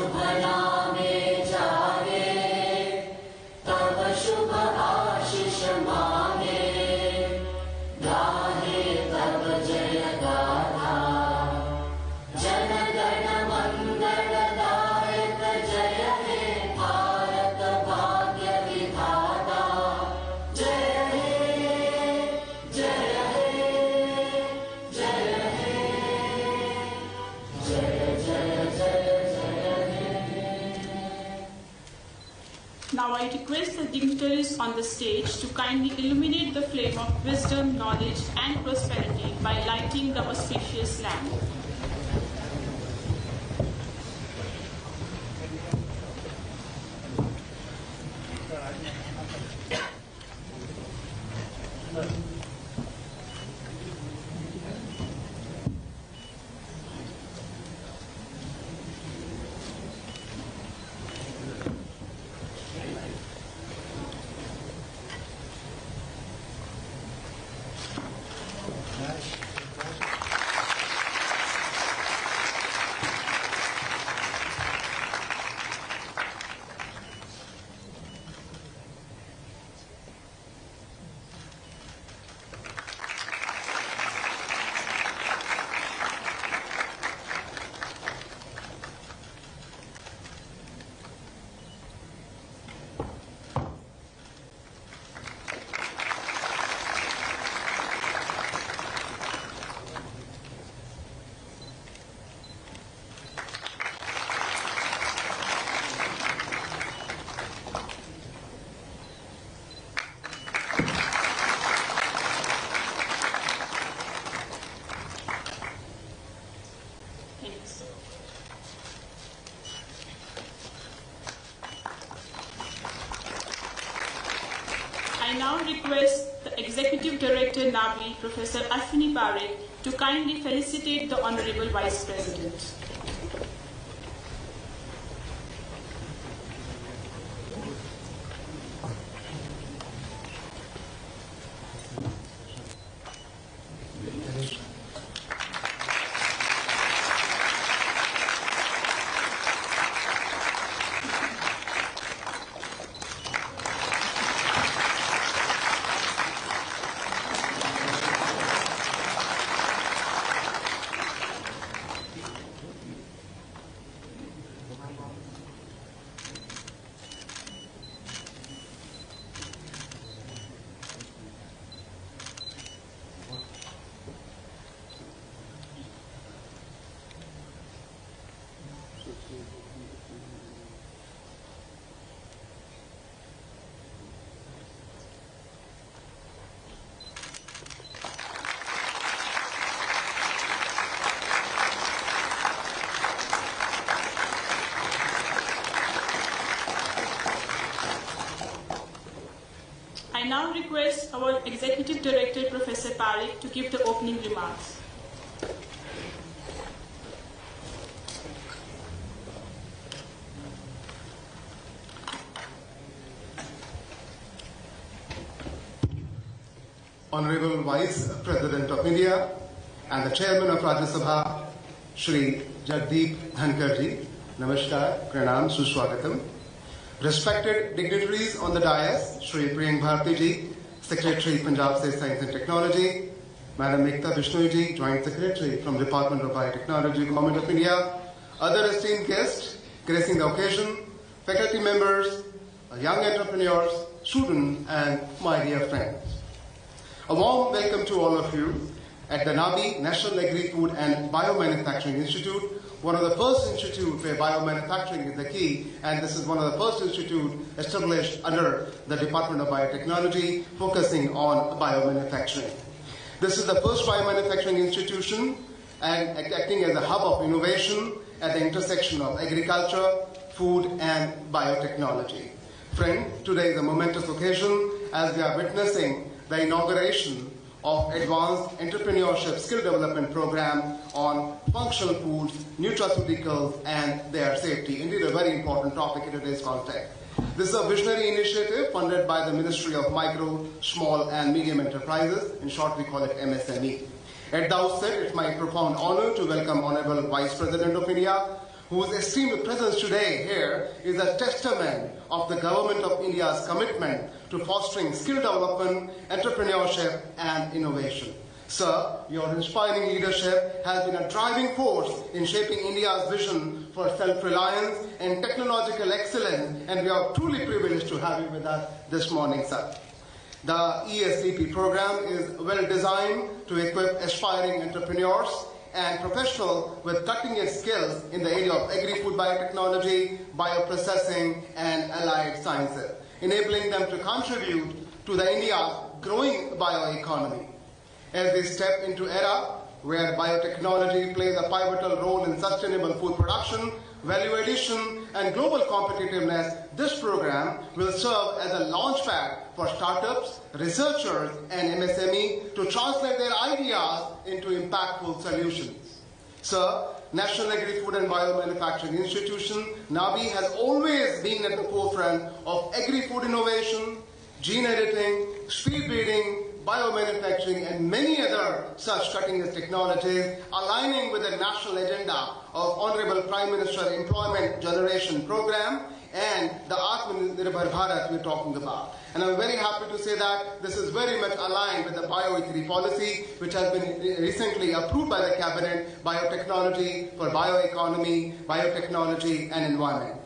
शुभ नामे जागे, तब शुभ आशीष मांगे, गाहे तब जय गाथा, जन गण मंगलदायक जय हे भारत भाग्य विधाता, जय हे जय हे जय हे जय जय जय जय हे. Now I request the dignitaries on the stage to kindly illuminate the flame of wisdom, knowledge and prosperity by lighting the auspicious lamp. I now request the Executive Director NABI, Professor Ashwini Parekh, to kindly felicitate the Honorable Vice President. I now request our Executive Director, Professor Parekh, to give the opening remarks. Honorable Vice President of India and the Chairman of Rajya Sabha, Shri Jagdeep Dhankar ji, Namaskar, Pranam, Suswagatam. Respected dignitaries on the dais, Shri Priyank Bharti ji, Secretary, Punjab State Science and Technology, Madam Ekta Bishnoi ji, Joint Secretary from Department of Biotechnology, Government of India, other esteemed guests gracing the occasion, faculty members, young entrepreneurs, students, and my dear friends. A warm welcome to all of you at the NABI, National Agri-Food and Biomanufacturing Institute, one of the first institutes where biomanufacturing is the key, and this is one of the first institutes established under the Department of Biotechnology, focusing on biomanufacturing. This is the first biomanufacturing institution and acting as a hub of innovation at the intersection of agriculture, food, and biotechnology. Friend, today is a momentous occasion as we are witnessing the inauguration of Advanced Entrepreneurship Skill Development Program on functional foods, nutraceuticals, and their safety. Indeed, a very important topic in today's context. This is a visionary initiative funded by the Ministry of Micro, Small, and Medium Enterprises. In short, we call it MSME. At the outset, it's my profound honor to welcome Honorable Vice President of India, whose esteemed presence today here is a testament of the Government of India's commitment to fostering skill development, entrepreneurship, and innovation. Sir, your inspiring leadership has been a driving force in shaping India's vision for self-reliance and technological excellence, and we are truly privileged to have you with us this morning, sir. The ESCP program is well designed to equip aspiring entrepreneurs and professionals with cutting-edge skills in the area of agri-food biotechnology, bioprocessing, and allied sciences, enabling them to contribute to the India's growing bioeconomy. As they step into an era where biotechnology plays a pivotal role in sustainable food production, value addition, and global competitiveness, this program will serve as a launchpad for startups, researchers, and MSME to translate their ideas into impactful solutions. Sir, National Agri-Food and Biomanufacturing Institution, NABI, has always been at the forefront of agri-food innovation, gene editing, speed breeding, biomanufacturing, and many other such cutting-edge technologies, aligning with the national agenda of Honorable Prime Minister Employment Generation Program and the Atmanirbhar Bharat we're talking about. And I'm very happy to say that this is very much aligned with the Bio-E3 policy, which has been recently approved by the Cabinet, biotechnology for bioeconomy, biotechnology, and environment.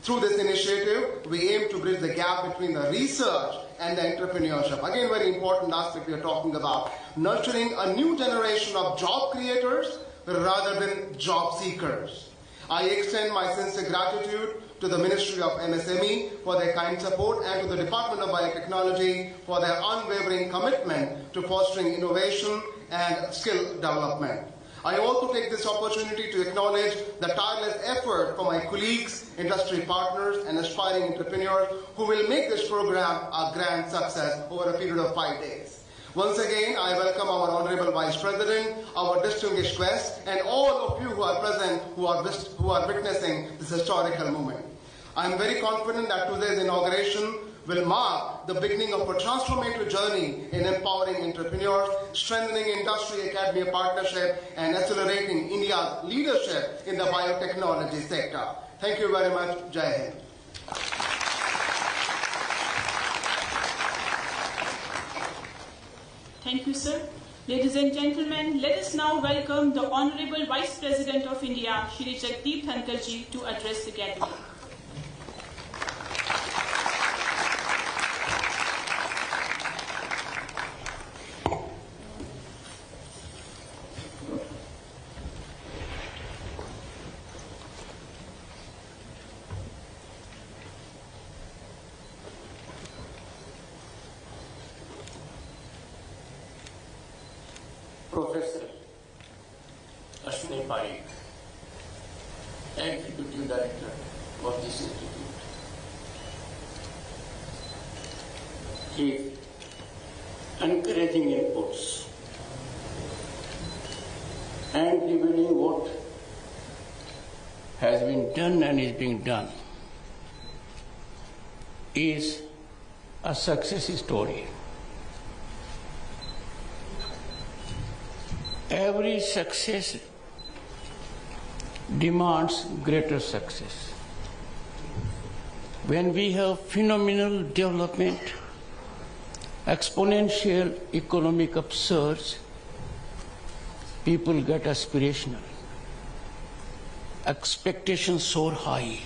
Through this initiative, we aim to bridge the gap between the research and the entrepreneurship. Again, very important aspect we are talking about. Nurturing a new generation of job creators rather than job seekers. I extend my sincere gratitude to the Ministry of MSME for their kind support and to the Department of Biotechnology for their unwavering commitment to fostering innovation and skill development. I also take this opportunity to acknowledge the tireless effort for my colleagues, industry partners, and aspiring entrepreneurs who will make this program a grand success over a period of 5 days. Once again, I welcome our Honorable Vice President, our distinguished guests, and all of you who are present who are witnessing this historical moment. I am very confident that today's inauguration will mark the beginning of a transformative journey in empowering entrepreneurs, strengthening industry-academia partnership, and accelerating India's leadership in the biotechnology sector. Thank you very much. Jai Hind. Thank you, sir. Ladies and gentlemen, let us now welcome the Honorable Vice President of India, Shri Jagdeep Dhankar ji, to address the gathering. Professor Ashwini Parikh, Executive Director of this institute. His encouraging inputs and revealing what has been done and is being done is a success story. Every success demands greater success. When we have phenomenal development, exponential economic upsurge, people get aspirational. Expectations soar high.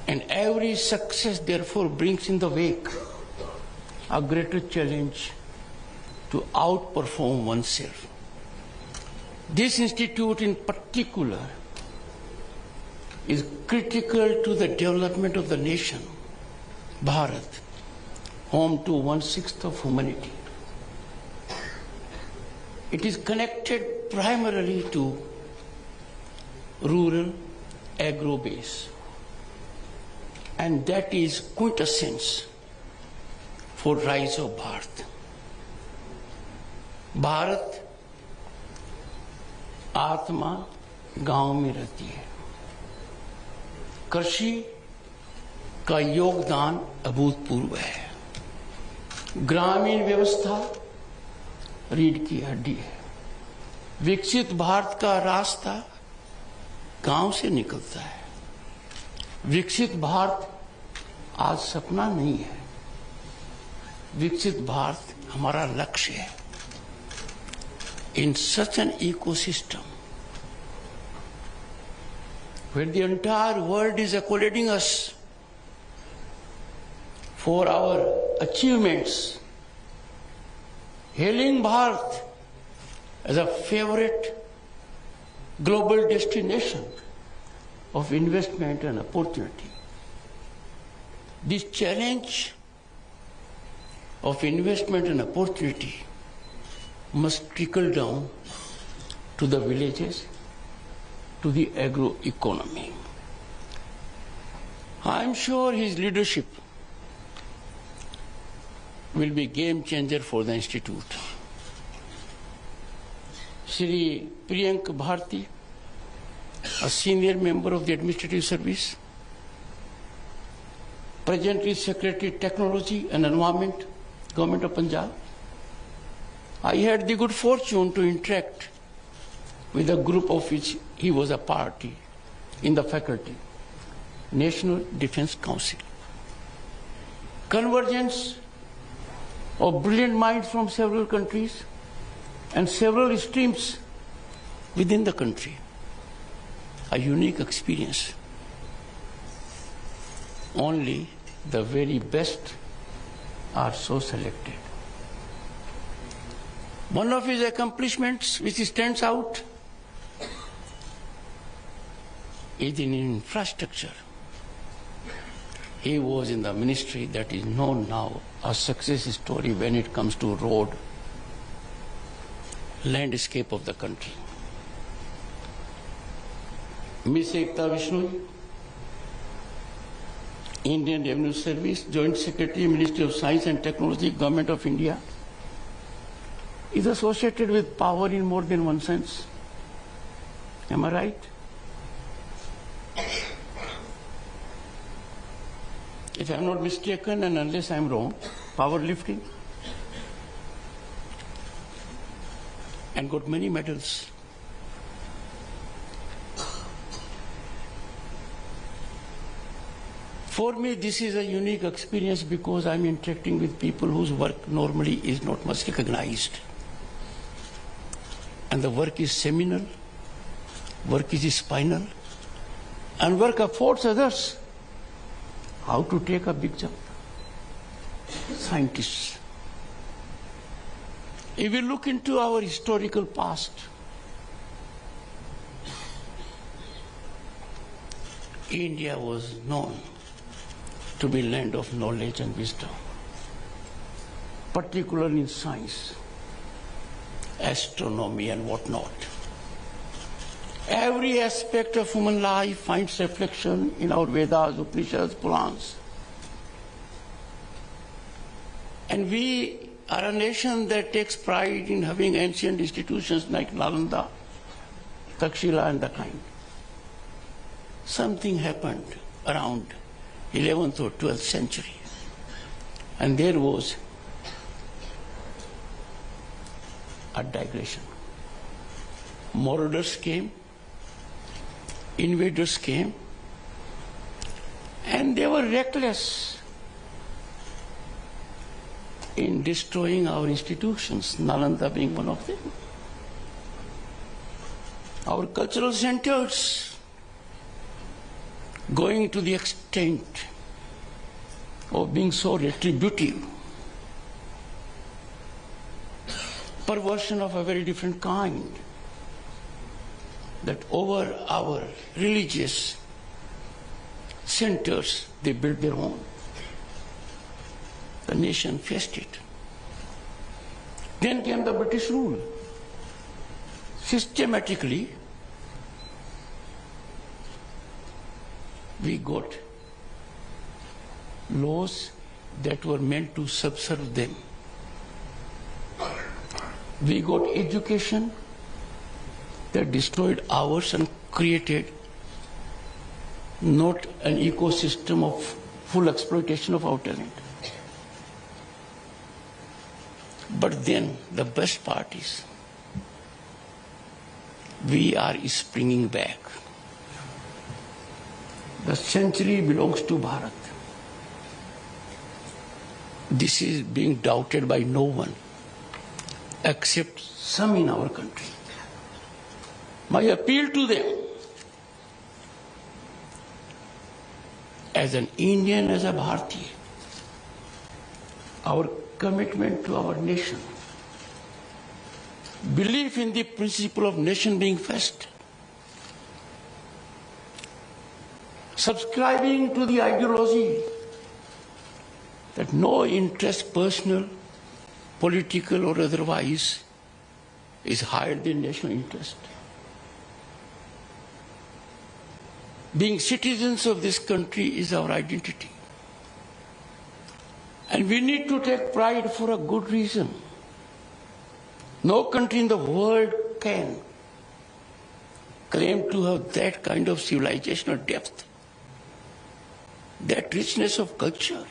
And every success therefore brings in the wake a greater challenge to outperform oneself. This institute in particular is critical to the development of the nation, Bharat, home to 1/6 of humanity. It is connected primarily to rural agro-base, and that is quintessence for rise of Bharat. Bharat आत्मा गांव में रहती है। कृषि का योगदान अभूतपूर्व है। ग्रामीण व्यवस्था रीढ़ की हड्डी है। विकसित भारत का रास्ता गांव से निकलता है। विकसित भारत आज सपना नहीं है, विकसित भारत हमारा लक्ष्य है। In such an ecosystem, where the entire world is accolading us for our achievements, hailing Bharat as a favorite global destination of investment and opportunity. This challenge of investment and opportunity must trickle down to the villages, to the agro economy. I am sure his leadership will be game changer for the institute. Shri Priyank Bharti, a senior member of the administrative service, presently Secretary Technology and Environment, Government of Punjab. I had the good fortune to interact with a group of which he was a party in the faculty, National Defence Council. Convergence of brilliant minds from several countries and several streams within the country. A unique experience. Only the very best are so selected. One of his accomplishments which stands out is in infrastructure. He was in the ministry that is known now a success story when it comes to road, landscape of the country. Ms. Ekta Vishnu, Indian Revenue Service, Joint Secretary, Ministry of Science and Technology, Government of India, is associated with power in more than one sense. Am I right? If I am not mistaken, and unless I am wrong, powerlifting, and got many medals. For me, this is a unique experience because I'm interacting with people whose work normally is not much recognized. And the work is seminal, work is spinal, and work affords others how to take a big jump. Scientists. If we look into our historical past, India was known to be land of knowledge and wisdom, particularly in science, astronomy and whatnot. Every aspect of human life finds reflection in our Vedas, Upanishads, Purans. And we are a nation that takes pride in having ancient institutions like Nalanda, Takshila and the kind. Something happened around 11th or 12th century, and there was a digression. Marauders came, invaders came, and they were reckless in destroying our institutions, Nalanda being one of them. Our cultural centers, going to the extent of being so retributive, perversion of a very different kind, that over our religious centers they built their own. The nation faced it. Then came the British rule. Systematically, we got laws that were meant to subserve them. We got education that destroyed ours and created not an ecosystem of full exploitation of our talent. But then the best part is we are springing back. The century belongs to Bharat. This is being doubted by no one except some in our country. My appeal to them, as an Indian, as a Bharatiya, our commitment to our nation, belief in the principle of nation being first, subscribing to the ideology that no interest, personal, political or otherwise, is higher than national interest. Being citizens of this country is our identity. And we need to take pride for a good reason. No country in the world can claim to have that kind of civilizational depth, that richness of culture.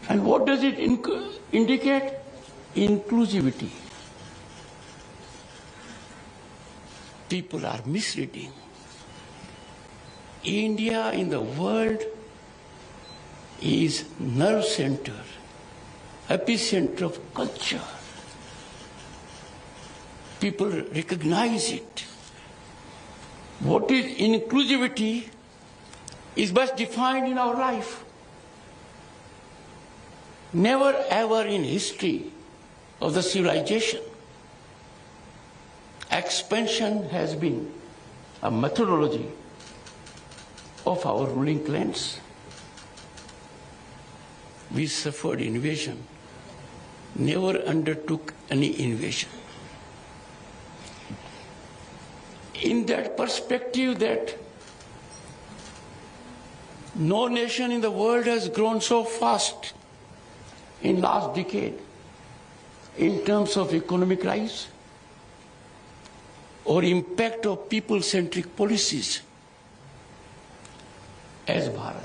And what does it indicate? Inclusivity. People are misreading. India in the world is nerve center, epicenter of culture. People recognize it. What is inclusivity is best defined in our life. Never ever in history of the civilization, expansion has been a methodology of our ruling clans. We suffered invasion, never undertook any invasion. In that perspective, that no nation in the world has grown so fast in last decade in terms of economic rise or impact of people-centric policies as Bharat.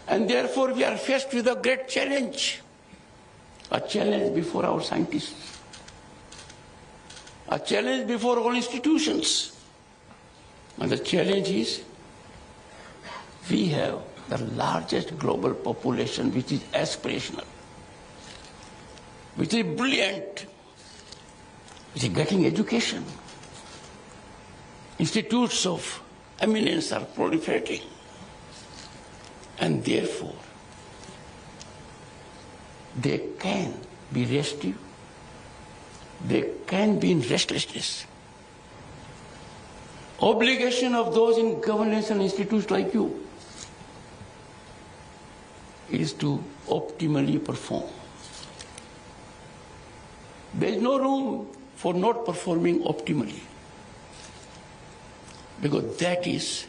And therefore we are faced with a great challenge, a challenge before our scientists, a challenge before all institutions. And the challenge is we have the largest global population which is aspirational, which is brilliant, which is getting education. Institutes of eminence are proliferating. And therefore, they can be restive, they can be in restlessness. Obligation of those in governance and institutes like you is to optimally perform. There is no room for not performing optimally, because that is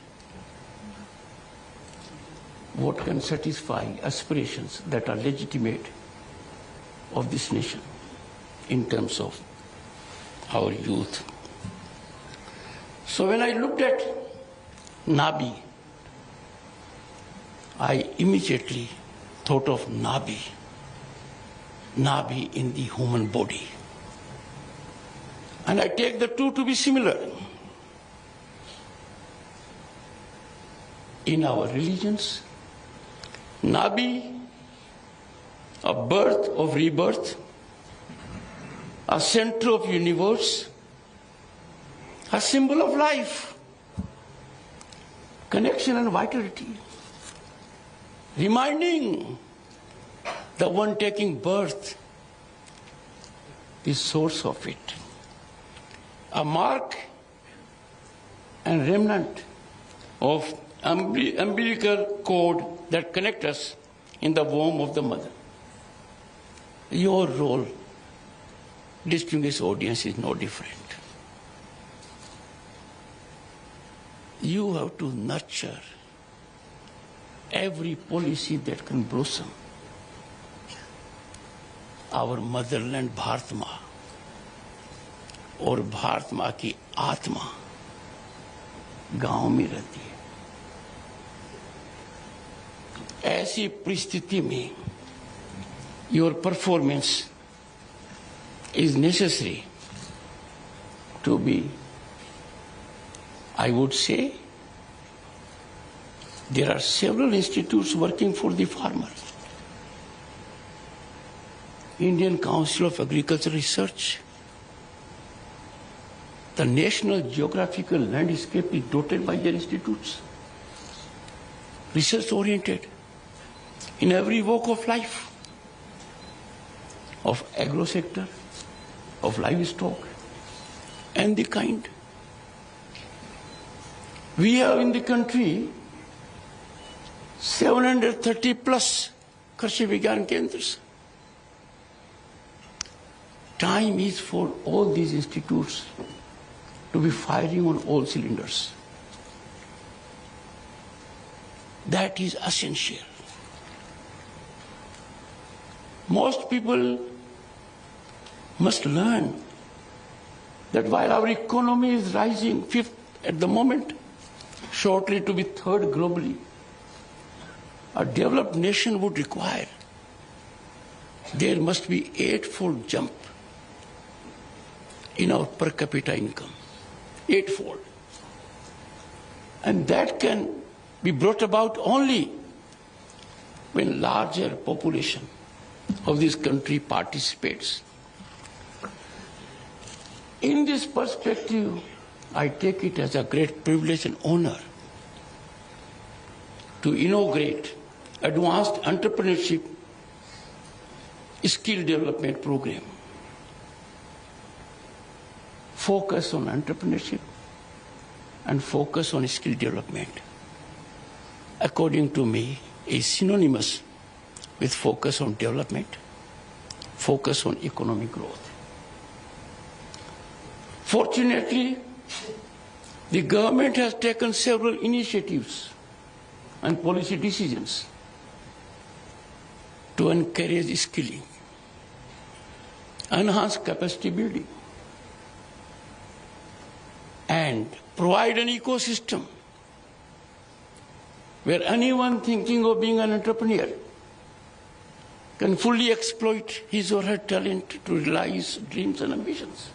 what can satisfy aspirations that are legitimate of this nation in terms of our youth. So when I looked at Nabi, I immediately thought of Nabi in the human body. And I take the two to be similar. In our religions, Nabi, a birth of rebirth, a center of universe, a symbol of life, connection and vitality, reminding the one taking birth, the source of it, a mark and remnant of umbilical cord that connect us in the womb of the mother. Your role, distinguished audience, is no different. You have to nurture every policy that can blossom our motherland Bharat Maa और भारत माँ की आत्मा गांव में रहती है. ऐसी परिस्थिति में your performance is necessary to be, I would say, There are several institutes working for the farmers. Indian Council of Agricultural Research. The national geographical landscape is dotted by their institutes. Research oriented in every walk of life, of agro sector, of livestock, and the kind. We have in the country 730 plus Krishi Vigyan Kendras. Time is for all these institutes to be firing on all cylinders. That is essential. Most people must learn that while our economy is rising, fifth at the moment, shortly to be third globally, a developed nation would require there must be 8-fold jump in our per capita income. 8-fold. And that can be brought about only when larger population of this country participates. In this perspective, I take it as a great privilege and honor to inaugurate Advanced Entrepreneurship Skill Development Program. Focus on entrepreneurship and focus on skill development, according to me, is synonymous with focus on development, focus on economic growth. Fortunately, the government has taken several initiatives and policy decisions to encourage skilling, enhance capacity building, and provide an ecosystem where anyone thinking of being an entrepreneur can fully exploit his or her talent to realize dreams and ambitions.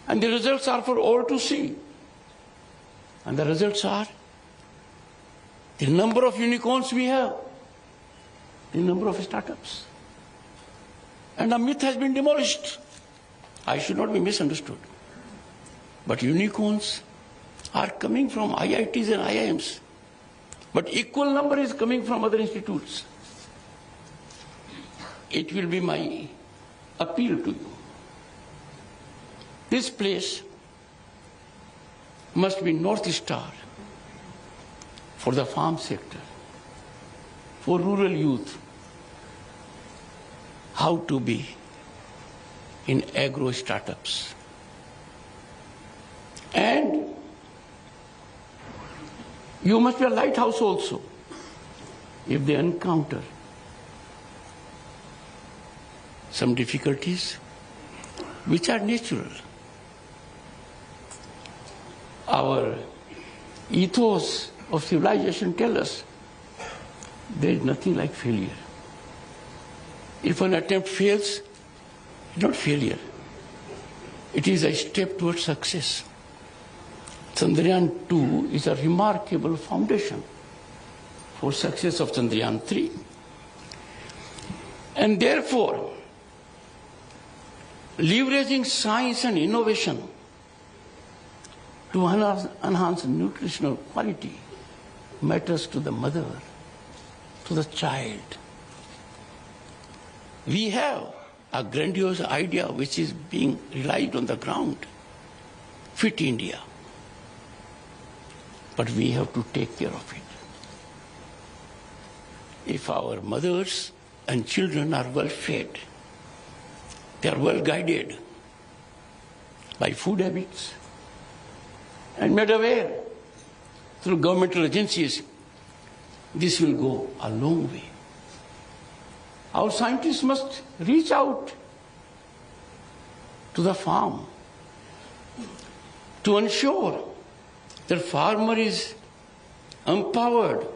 And the results are for all to see. And the results are the number of unicorns we have, the number of startups. And a myth has been demolished. I should not be misunderstood. But unicorns are coming from IITs and IIMs. But equal number is coming from other institutes. It will be my appeal to you. This place must be North Star for the farm sector, for rural youth, how to be in agro startups. And you must be a lighthouse also if they encounter some difficulties which are natural. Our ethos of civilization tells us there is nothing like failure. If an attempt fails, it's not failure. It is a step towards success. Chandrayaan 2 is a remarkable foundation for success of Chandrayaan 3. And therefore, leveraging science and innovation to enhance nutritional quality matters to the mother, to the child. We have a grandiose idea which is being realized on the ground, Fit India. But we have to take care of it. If our mothers and children are well fed, they are well guided by food habits and made aware through governmental agencies, this will go a long way. Our scientists must reach out to the farm to ensure that farmer is empowered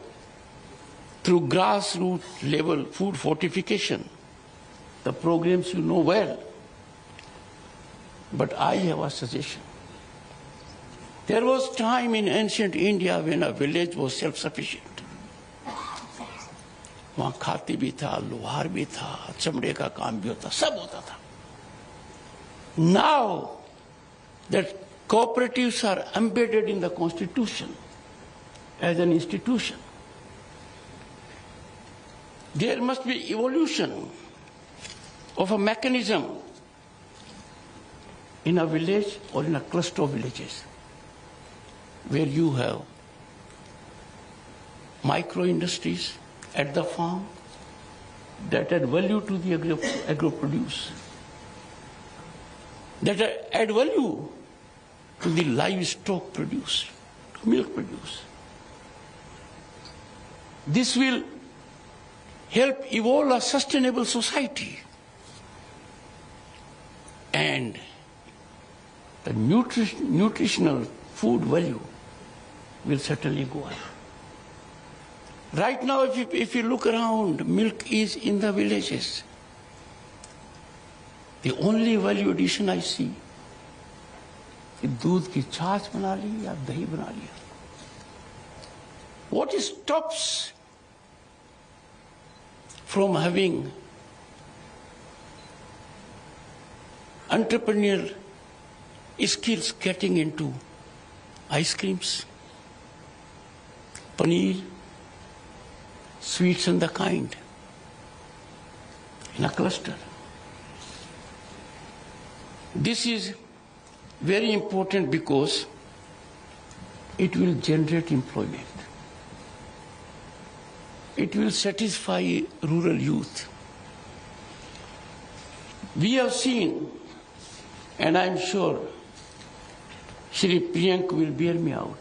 through grassroots level food fortification, the programs you know well. But I have a suggestion. There was time in ancient India when a village was self-sufficient. वहाँ खाती भी था, लोहार भी था, चमड़े का काम भी होता, सब होता था. Now that cooperatives are embedded in the constitution as an institution, there must be evolution of a mechanism in a village or in a cluster of villages where you have micro industries at the farm that add value to the agro-produce, that add value to the livestock produce, to milk produce. This will help evolve a sustainable society, and the nutritional food value will certainly go up. Right now, if you look around, milk is in the villages. The only value addition I see is दूध की छाछ बना ली या दही बना लिया. What stops from having entrepreneurial skills getting into ice creams, paneer, sweets and the kind in a cluster? This is very important because it will generate employment. It will satisfy rural youth. We have seen, and I'm sure Shri Priyank will bear me out,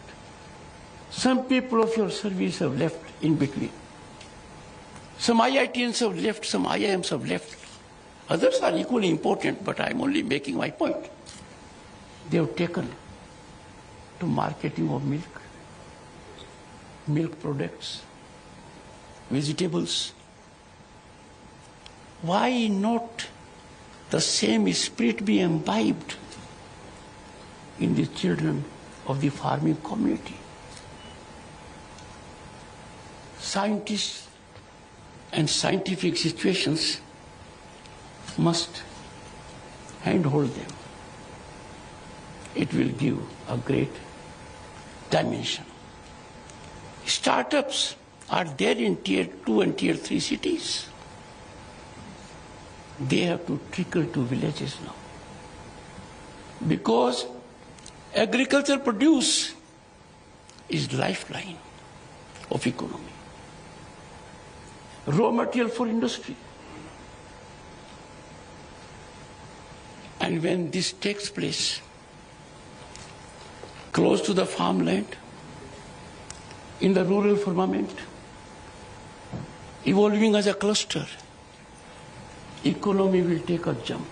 some people of your service have left in between. Some IITians have left, some IIMs have left. Others are equally important, but I'm only making my point. They have taken to marketing of milk, milk products, vegetables. Why not the same spirit be imbibed in the children of the farming community? Scientists and scientific situations must handhold them. It will give a great dimension. Startups are there in tier 2 and tier 3 cities. They have to trickle to villages now. Because agricultural produce is lifeline of economy. Raw material for industry. And when this takes place close to the farmland, in the rural firmament, evolving as a cluster, economy will take a jump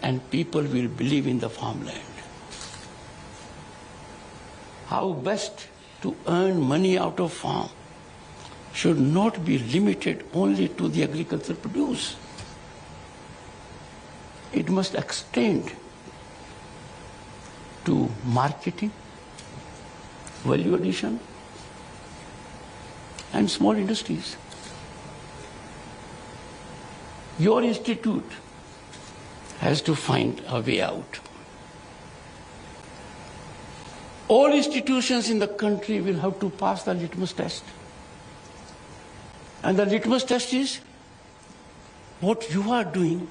and people will believe in the farmland. How best to earn money out of farm should not be limited only to the agricultural produce. It must extend to marketing, value addition, and small industries. Your institute has to find a way out. All institutions in the country will have to pass the litmus test. And the litmus test is what you are doing.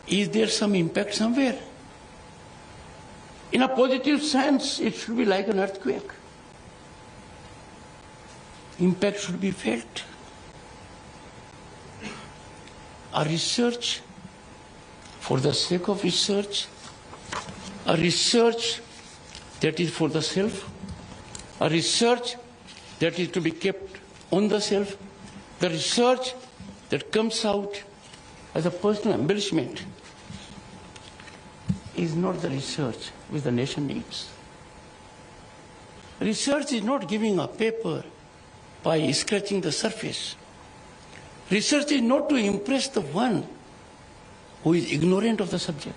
Is there some impact somewhere? In a positive sense, it should be like an earthquake. Impact should be felt. A research for the sake of research, a research that is for the self, a research that is to be kept on the self, the research that comes out as a personal embellishment is not the research which the nation needs. Research is not giving a paper by scratching the surface. Research is not to impress the one who is ignorant of the subject.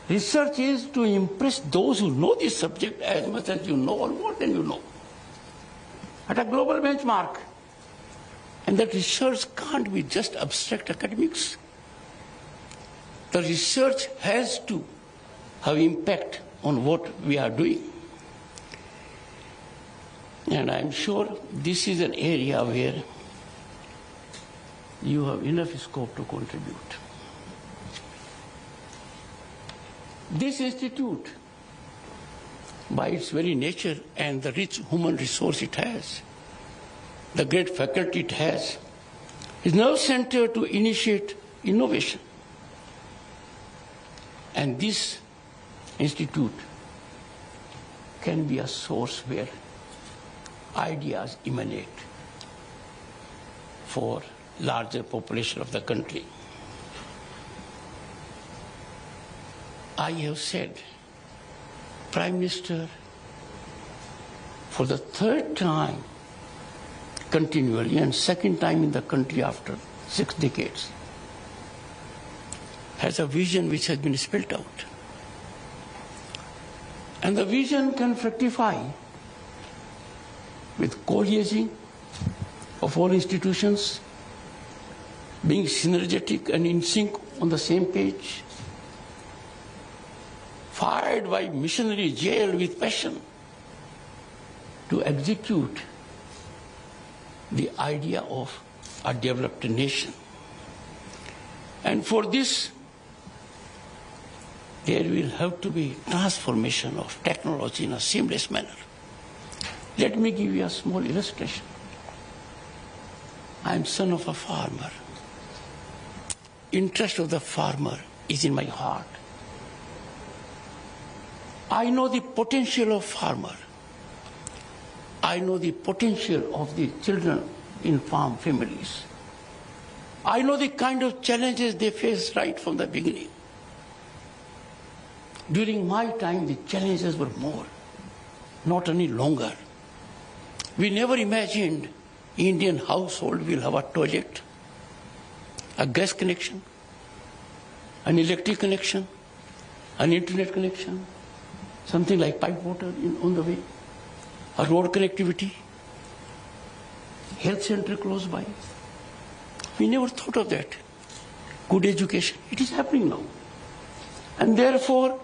Research is to impress those who know this subject as much as you know or more than you know, at a global benchmark. And that research can't be just abstract academics. The research has to have impact on what we are doing. And I'm sure this is an area where you have enough scope to contribute. This institute, by its very nature and the rich human resource it has, the great faculty it has, is now centered to initiate innovation. And this institute can be a source where ideas emanate for larger population of the country. I have said, Prime Minister, for the third time continually and second time in the country after 6 decades, has a vision which has been spelled out. And the vision can fructify with coalescing of all institutions, being synergetic and in sync on the same page, fired by missionary zeal with passion to execute the idea of a developed nation. And for this, there will have to be transformation of technology in a seamless manner. Let me give you a small illustration. I am son of a farmer. Interest of the farmer is in my heart. I know the potential of farmer. I know the potential of the children in farm families. I know the kind of challenges they face right from the beginning. During my time, the challenges were more, not any longer. We never imagined Indian household will have a toilet, a gas connection, an electric connection, an internet connection, something like pipe water on the way, a road connectivity, health center close by. We never thought of that. Good education. It is happening now. And therefore,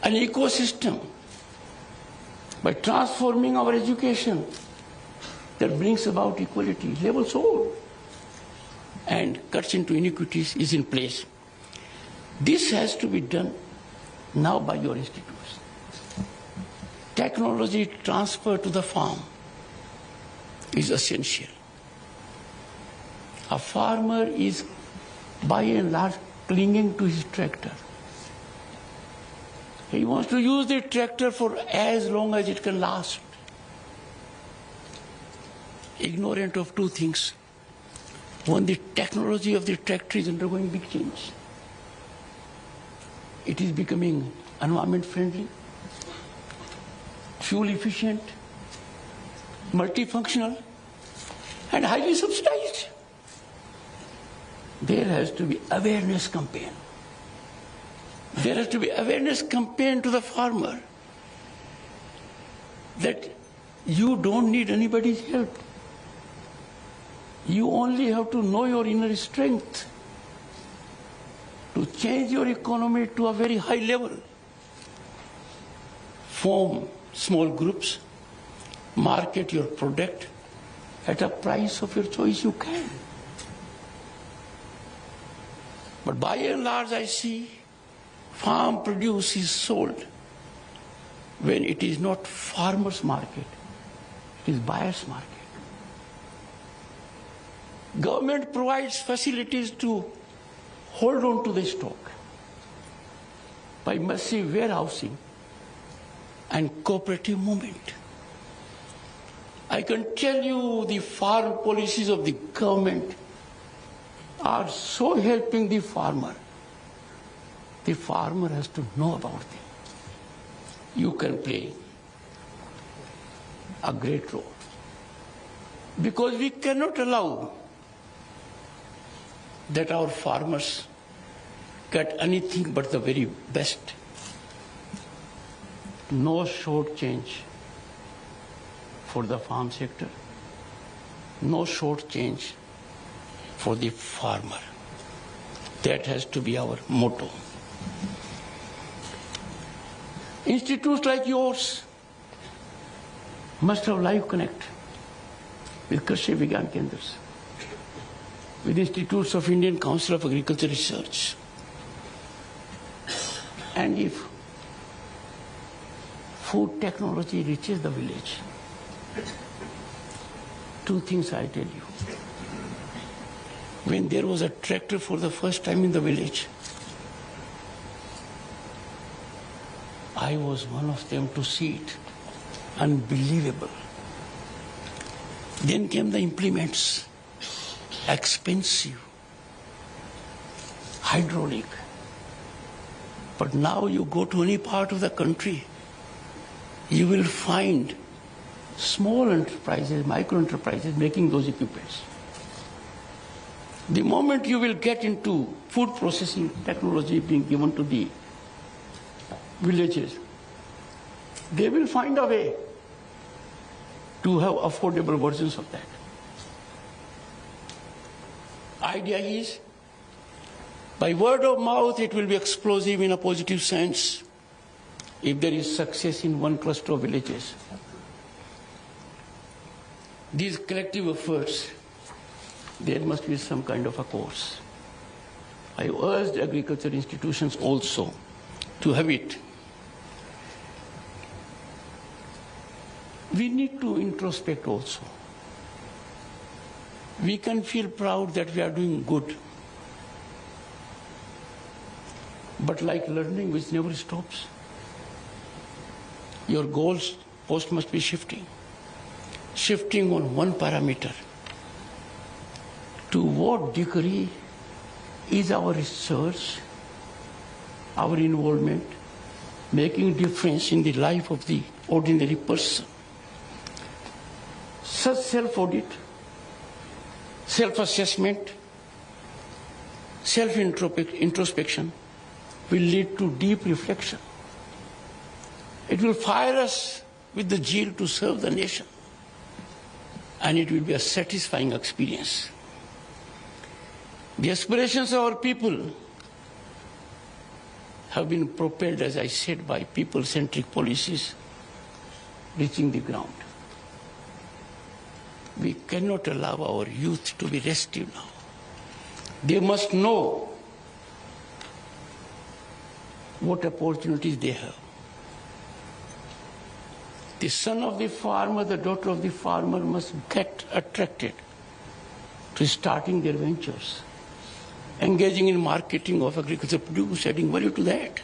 an ecosystem, by transforming our education, that brings about equality, levels all, and cuts into inequities is in place. This has to be done now by your institutes. Technology transfer to the farm is essential. A farmer is by and large clinging to his tractor. He wants to use the tractor for as long as it can last. Ignorant of two things. One, the technology of the tractor is undergoing big change. It is becoming environment friendly, fuel efficient, multifunctional, and highly subsidized. There has to be awareness campaign. There has to be awareness campaign to the farmer that you don't need anybody's help. You only have to know your inner strength to change your economy to a very high level. Form small groups, market your product at a price of your choice you can. But by and large, I see farm produce is sold when it is not farmer's market, it is buyer's market. Government provides facilities to hold on to the stock by massive warehousing and cooperative movement. I can tell you the farm policies of the government are so helping the farmer. The farmer has to know about them. You can play a great role. Because we cannot allow that our farmers get anything but the very best. No short change for the farm sector, no short change for the farmer. That has to be our motto. Institutes like yours must have live connect with Krishi Vigyan Kendras, with institutes of Indian Council of Agriculture Research. And if food technology reaches the village, two things I tell you. When there was a tractor for the first time in the village, I was one of them to see it. Unbelievable. Then came the implements, expensive, hydraulic. But now you go to any part of the country, you will find small enterprises, micro enterprises making those equipments. The moment you will get into food processing technology being given to the villages, they will find a way to have affordable versions of that. Idea is, by word of mouth, it will be explosive in a positive sense if there is success in one cluster of villages. These collective efforts, there must be some kind of a course. I urged agriculture institutions also to have it. We need to introspect also. We can feel proud that we are doing good. But like learning which never stops, your goals post must be shifting. Shifting on one parameter. To what degree is our research, our involvement, making a difference in the life of the ordinary person? Such self-audit, self-assessment, self-introspection will lead to deep reflection. It will fire us with the zeal to serve the nation, and it will be a satisfying experience. The aspirations of our people have been propelled, as I said, by people-centric policies reaching the ground. We cannot allow our youth to be restive now. They must know what opportunities they have. The son of the farmer, the daughter of the farmer must get attracted to starting their ventures, engaging in marketing of agricultural produce, adding value to that,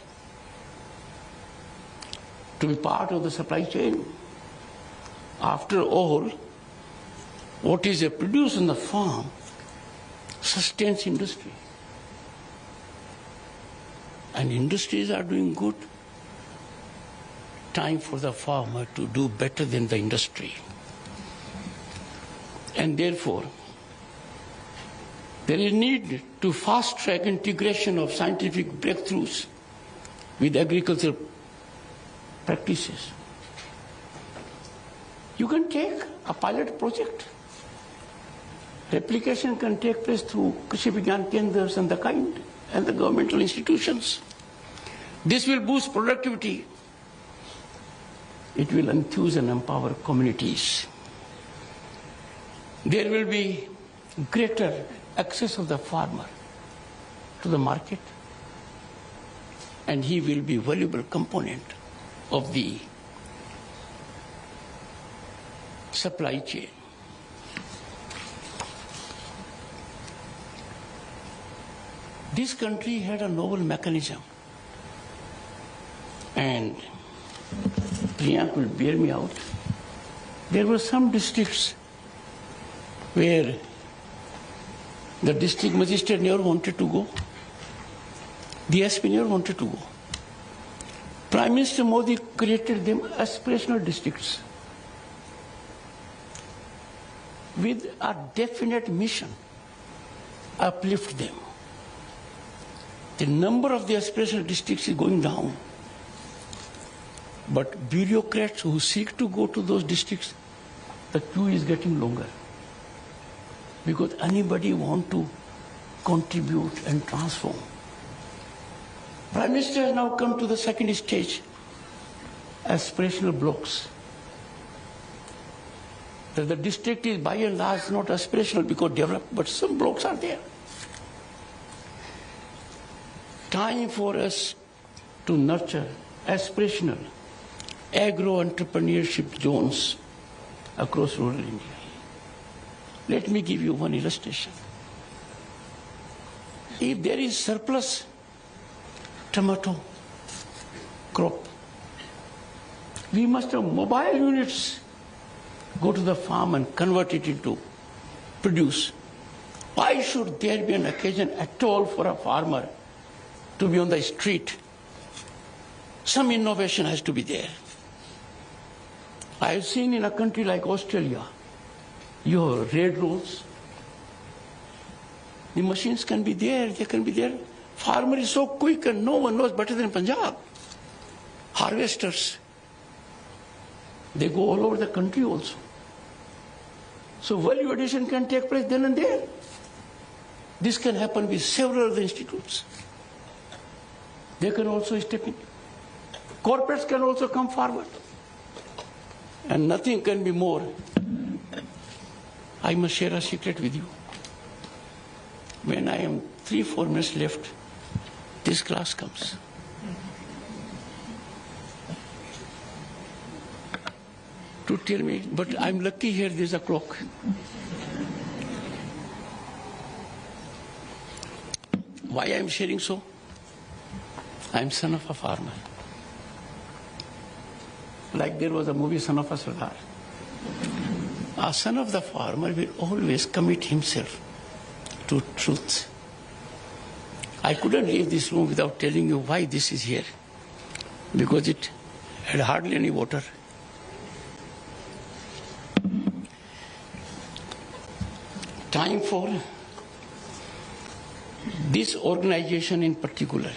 to be part of the supply chain. After all, what is produced on the farm sustains industry. And industries are doing good. Time for the farmer to do better than the industry. And therefore, there is need to fast-track integration of scientific breakthroughs with agricultural practices. You can take a pilot project. Replication can take place through Krishi Vigyan Kendras and the kind, and the governmental institutions. This will boost productivity. It will enthuse and empower communities. There will be greater access of the farmer to the market, and he will be a valuable component of the supply chain. This country had a novel mechanism, and Priyank will bear me out. There were some districts where the district magistrate never wanted to go. The SP never wanted to go. Prime Minister Modi created them aspirational districts with a definite mission: uplift them. The number of the aspirational districts is going down. But bureaucrats who seek to go to those districts, the queue is getting longer. Because anybody want to contribute and transform. Prime Minister has now come to the second stage, aspirational blocks. That the district is by and large not aspirational because developed, but some blocks are there. Time for us to nurture aspirational agro-entrepreneurship zones across rural India. Let me give you one illustration. If there is surplus tomato crop, we must have mobile units go to the farm and convert it into produce. Why should there be an occasion at all for a farmer to be on the street? Some innovation has to be there. I have seen in a country like Australia, you have railroads. The machines can be there, they can be there. Farmer is so quick and no one knows better than Punjab. Harvesters, they go all over the country also. So value addition can take place then and there. This can happen with several other institutes. They can also step in. Corporates can also come forward. And nothing can be more. I must share a secret with you. When I am 3-4 minutes left, this class comes. To tell me, but I'm lucky here there's a clock. Why I'm sharing so? I'm son of a farmer. Like there was a movie, Son of a Sardar. A son of the farmer will always commit himself to truth. I couldn't leave this room without telling you why this is here. Because it had hardly any water. Time for this organization in particular.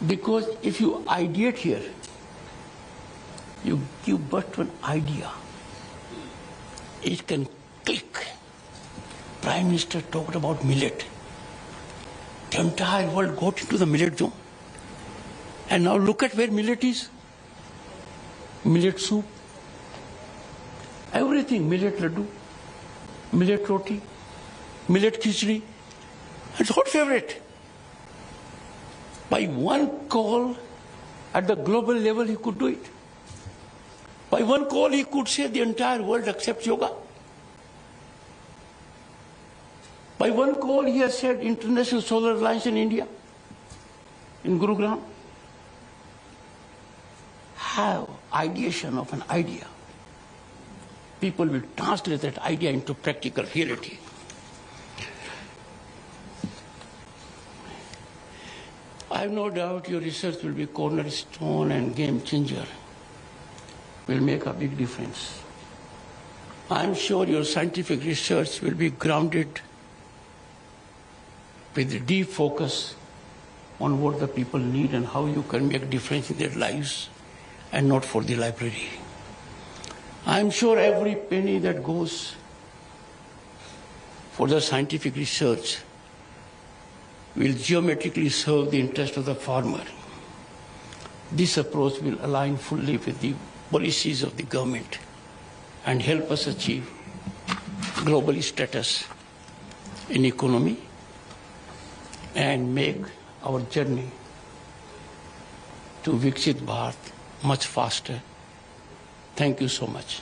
Because if you ideate here, you give birth to an idea, it can click. Prime Minister talked about millet. The entire world got into the millet zone. And now look at where millet is. Millet soup. Everything, millet laddu, millet roti, millet khichdi. It's hot favorite. By one call at the global level, he could do it. By one call, he could say the entire world accepts yoga. By one call, he has said International Solar Alliance in India, in Gurugram. Have ideation of an idea. People will translate that idea into practical reality. I have no doubt your research will be cornerstone and game changer. Will make a big difference. I am sure your scientific research will be grounded with a deep focus on what the people need and how you can make a difference in their lives and not for the library. I am sure every penny that goes for the scientific research will geometrically serve the interest of the farmer. This approach will align fully with the policies of the government and help us achieve global status in economy and make our journey to Viksit Bharat much faster. Thank you so much.